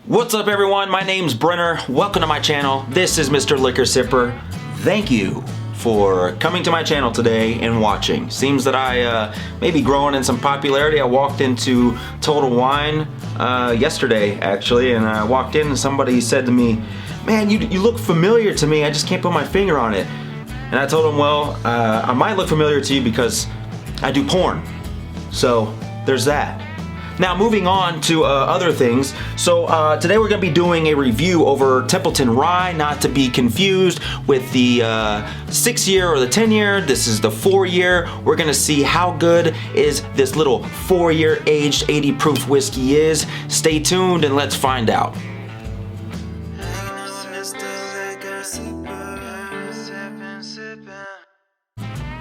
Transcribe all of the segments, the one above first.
What's up everyone, my name's Brenner. Welcome to my channel. This is Mr. Liquor Sipper. Thank you for coming to my channel today and watching. Seems that I may be growing in some popularity. I walked into Total Wine yesterday actually, and I walked in and somebody said to me, man, you look familiar to me, I just can't put my finger on it. And I told him, well, I might look familiar to you because I do porn. So there's that. Now moving on to other things. So today we're going to be doing a review over Templeton Rye, not to be confused with the 6-year or the 10-year. This is the 4-year. We're going to see how good is this little 4-year aged 80 proof whiskey is. Stay tuned and let's find out.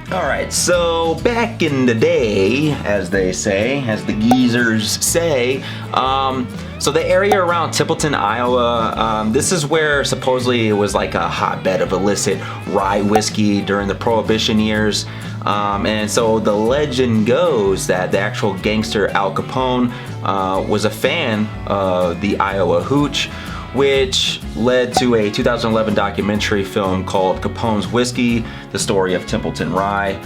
Alright, so back in the day, as they say, as the geezers say, so the area around Templeton, Iowa, this is where supposedly it was like a hotbed of illicit rye whiskey during the Prohibition years. And so the legend goes that the actual gangster Al Capone was a fan of the Iowa hooch, which led to a 2011 documentary film called Capone's Whiskey, the story of Templeton Rye.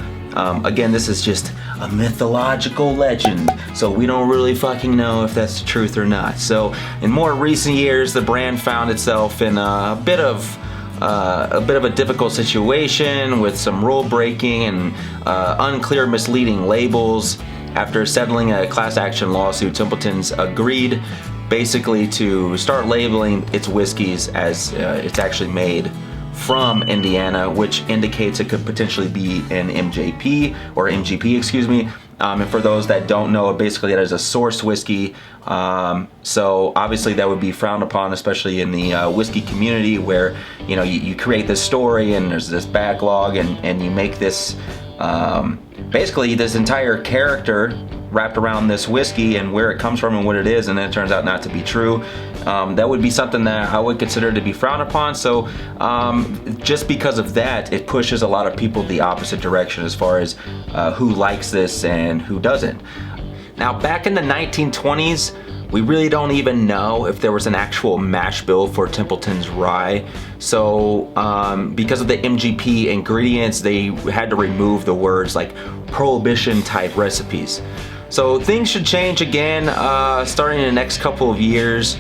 Again, this is just a mythological legend, so we don't really fucking know if that's the truth or not. So in more recent years, the brand found itself in a bit of a difficult situation with some rule breaking and unclear misleading labels. After settling a class action lawsuit, Templeton's agreed basically to start labeling its whiskeys as it's actually made from Indiana, which indicates it could potentially be an MJP or MGP, excuse me. And for those that don't know, basically that is a sourced whiskey. So obviously that would be frowned upon, especially in the whiskey community, where you create this story and there's this backlog and you make this basically this entire character wrapped around this whiskey and where it comes from and what it is, and then it turns out not to be true. That would be something that I would consider to be frowned upon. So just because of that, it pushes a lot of people the opposite direction as far as who likes this and who doesn't. Now back in the 1920s, we really don't even know if there was an actual mash bill for Templeton's Rye. So because of the MGP ingredients, they had to remove the words like prohibition type recipes. So things should change again starting in the next couple of years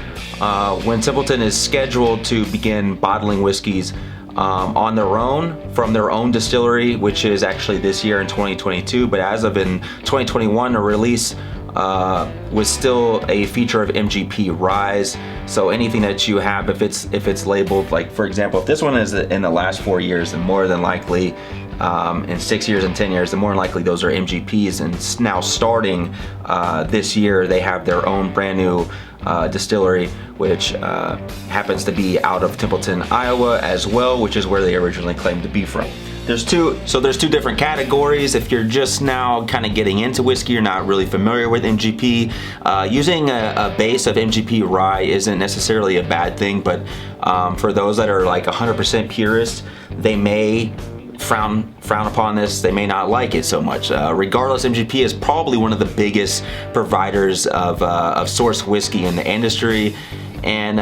when Templeton is scheduled to begin bottling whiskeys on their own from their own distillery, which is actually this year in 2022. But as of in 2021, the release was still a feature of MGP Ryes. So anything that you have, if it's labeled, like for example, if this one is in the last 4 years, then more than likely in 6 years and 10 years, then more than likely those are MGPs. And now starting this year, they have their own brand new distillery, which happens to be out of Templeton, Iowa as well, which is where they originally claimed to be from. There's two different categories. If you're just now kind of getting into whiskey, you're not really familiar with MGP, using a base of MGP rye isn't necessarily a bad thing, but for those that are like 100% purists, they may frown upon this. They may not like it so much. Regardless, MGP is probably one of the biggest providers of source whiskey in the industry, and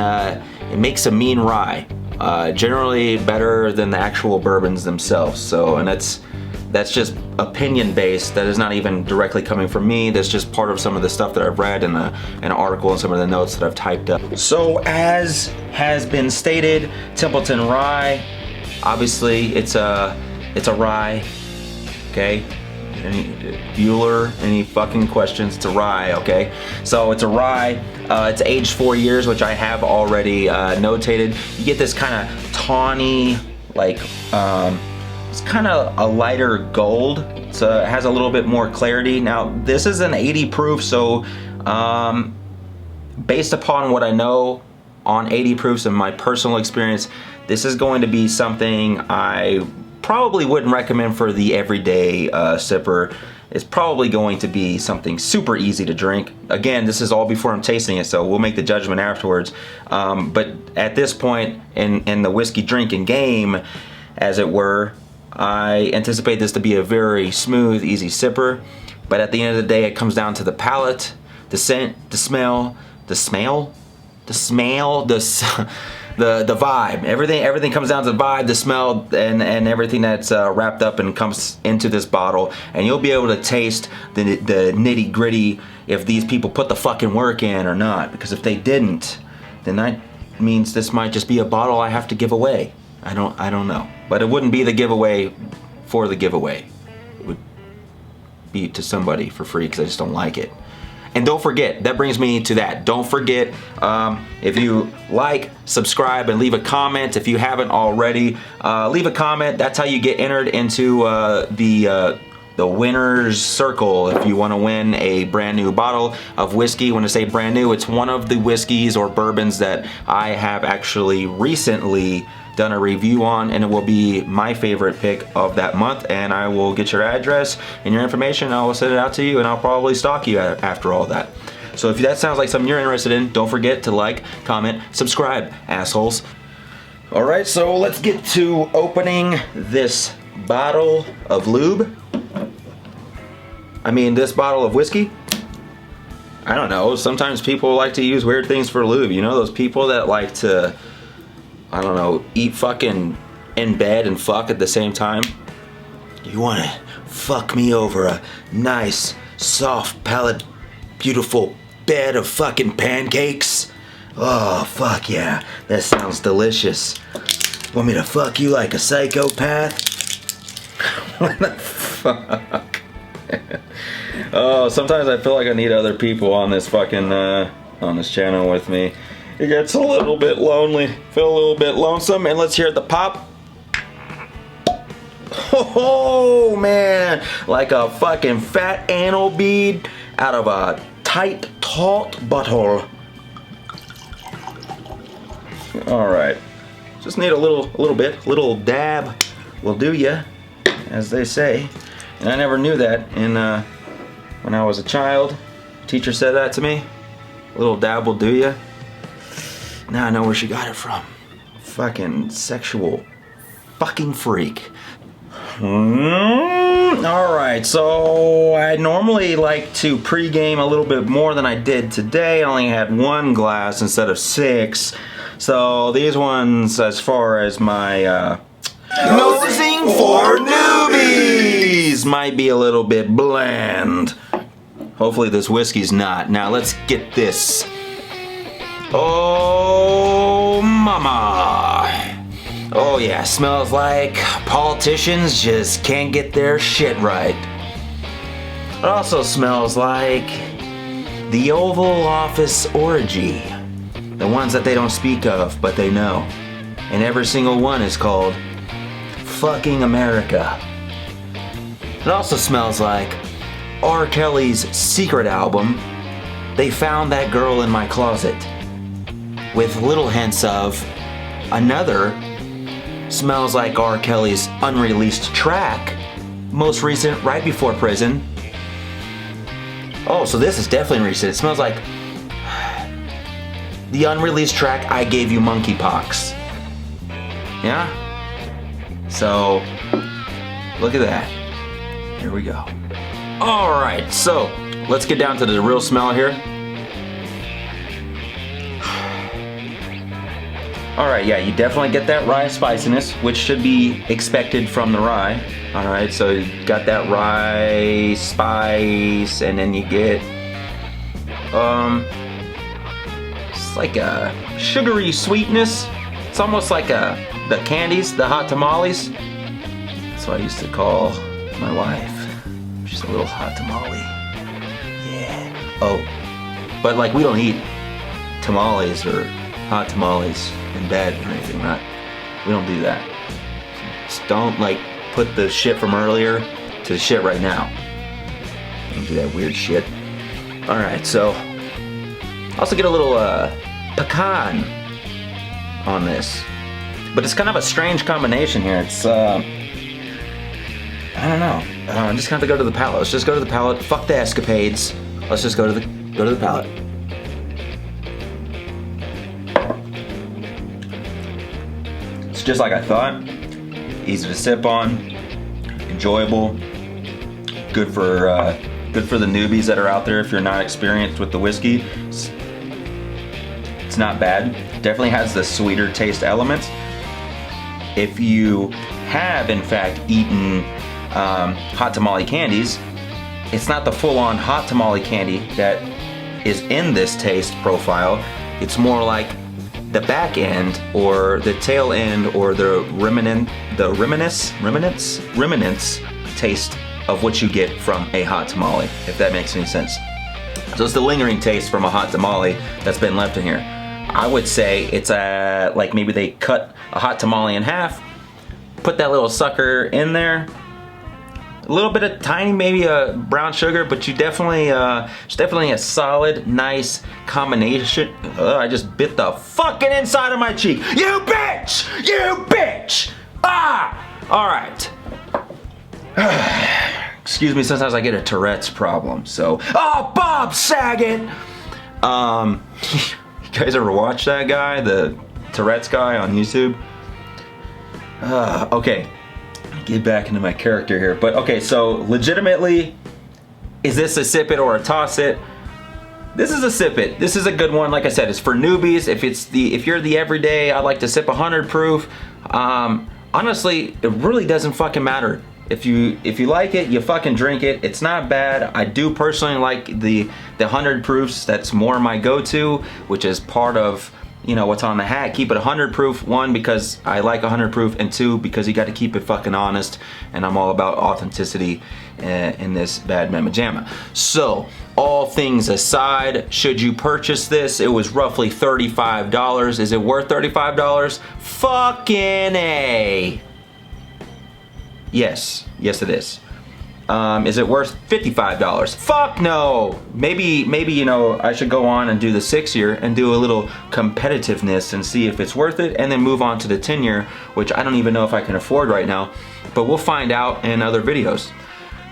it makes a mean rye. Generally better than the actual bourbons themselves. So, and that's just opinion based. That is not even directly coming from me. That's just part of some of the stuff that I've read in an article and some of the notes that I've typed up. So as has been stated, Templeton Rye, obviously it's a rye, okay? Any fucking questions? It's a rye, okay? So it's a rye. It's aged 4 years, which I have already notated. You get this kind of tawny, like it's kind of a lighter gold. So it has a little bit more clarity. Now this is an 80 proof, so based upon what I know on 80 proofs and my personal experience, this is going to be something I probably wouldn't recommend for the everyday sipper. It's probably going to be something super easy to drink. Again, this is all before I'm tasting it, so we'll make the judgment afterwards. But at this point in the whiskey drinking game, as it were, I anticipate this to be a very smooth, easy sipper. But at the end of the day, it comes down to the palate, the scent, the smell, the smell, the vibe. Everything comes down to the vibe, the smell, and everything that's wrapped up and comes into this bottle. And you'll be able to taste the nitty gritty if these people put the fucking work in or not. Because if they didn't, then that means this might just be a bottle I have to give away. I don't know. But it wouldn't be the giveaway for the giveaway. It would be to somebody for free because I just don't like it. And don't forget, that brings me to that. Don't forget, if you like, subscribe, and leave a comment. If you haven't already, leave a comment. That's how you get entered into the winner's circle. If you want to win a brand new bottle of whiskey, when I say brand new, it's one of the whiskeys or bourbons that I have actually recently done a review on, and it will be my favorite pick of that month. And I will get your address and your information, and I will send it out to you, and I'll probably stalk you after all that. So if that sounds like something you're interested in, don't forget to like, comment, subscribe, assholes. All right, so let's get to opening this bottle of lube. I mean, this bottle of whiskey. I don't know, sometimes people like to use weird things for lube. You know, those people that like to, I don't know, eat fucking in bed and fuck at the same time. You wanna fuck me over a nice, soft palate, beautiful bed of fucking pancakes? Oh, fuck yeah, that sounds delicious. Want me to fuck you like a psychopath? What the fuck? Oh, sometimes I feel like I need other people on this fucking, on this channel with me. It gets a little bit lonely, feel a little bit lonesome, and let's hear the pop. Oh man, like a fucking fat anal bead out of a tight, taut butthole. All right, just need a little dab will do ya, as they say. And I never knew that. And when I was a child, teacher said that to me. A little dab will do ya. Now I know where she got it from. Fucking sexual fucking freak. Alright, so I normally like to pregame a little bit more than I did today. I only had 1 glass instead of 6. So these ones, as far as my nosing for newbies, might be a little bit bland. Hopefully this whiskey's not. Now let's get this. Oh, mama. Oh yeah, smells like politicians just can't get their shit right. It also smells like the Oval Office orgy. The ones that they don't speak of, but they know. And every single one is called fucking America. It also smells like R. Kelly's secret album, They Found That Girl in My Closet, with little hints of another smells like R. Kelly's unreleased track, most recent, right before prison. Oh, so this is definitely recent. It smells like the unreleased track, I Gave You Monkeypox. Yeah? So, look at that. Here we go. Alright, so let's get down to the real smell here. Alright, yeah, you definitely get that rye spiciness, which should be expected from the rye. Alright, so you got that rye spice, and then you get, it's like a sugary sweetness. It's almost like the candies, the hot tamales. That's what I used to call my wife. She's a little hot tamale. Yeah. Oh, but like we don't eat tamales or hot tamales in bed or anything, right? We don't do that. Just don't like put the shit from earlier to the shit right now. Don't do that weird shit. Alright, so also get a little pecan on this. But it's kind of a strange combination here. It's I don't know. Just have to go to the palate. Let's just go to the palate. Fuck the escapades. Let's just go to the palate. It's just like I thought. Easy to sip on. Enjoyable. Good for the newbies that are out there if you're not experienced with the whiskey. It's not bad. Definitely has the sweeter taste elements. If you have, in fact, eaten hot tamale candies, it's not the full-on hot tamale candy that is in this taste profile. It's more like the back end or the tail end or the remnants taste of what you get from a hot tamale, if that makes any sense. So it's the lingering taste from a hot tamale that's been left in here. I would say it's like maybe they cut a hot tamale in half, put that little sucker in there, a little bit of tiny maybe a brown sugar, but you definitely it's definitely a solid, nice combination. I just bit the fucking inside of my cheek. You bitch! You bitch! Ah! All right. Excuse me, sometimes I get a Tourette's problem, so. Oh, Bob Saget! You guys ever watch that guy, the Tourette's guy on YouTube? Okay, get back into my character here. But okay, so legitimately, is this a sip it or a toss it? This is a sip it. This is a good one. Like I said, it's for newbies. If you're the everyday, I like to sip 100 proof. Honestly, it really doesn't fucking matter. If you like it, you fucking drink it. It's not bad. I do personally like the 100 proofs. That's more my go-to, which is part of, you know, what's on the hat. Keep it 100 proof. One, because I like 100 proof, and two, because you got to keep it fucking honest. And I'm all about authenticity in this bad mamma jamma. So, all things aside, should you purchase this? It was roughly $35. Is it worth $35? Fucking A. Yes, yes it is. Is it worth $55? Fuck no! Maybe, you know, I should go on and do the 6-year and do a little competitiveness and see if it's worth it, and then move on to the 10-year, which I don't even know if I can afford right now, but we'll find out in other videos.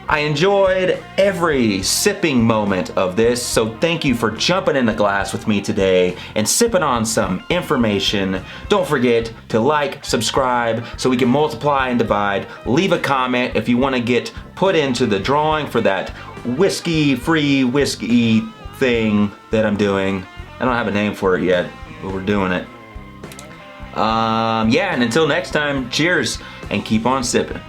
I enjoyed every sipping moment of this, so thank you for jumping in the glass with me today and sipping on some information. Don't forget to like, subscribe, so we can multiply and divide. Leave a comment if you want to get put into the drawing for that whiskey-free whiskey thing that I'm doing. I don't have a name for it yet, but we're doing it. Yeah, and until next time, cheers, and keep on sipping.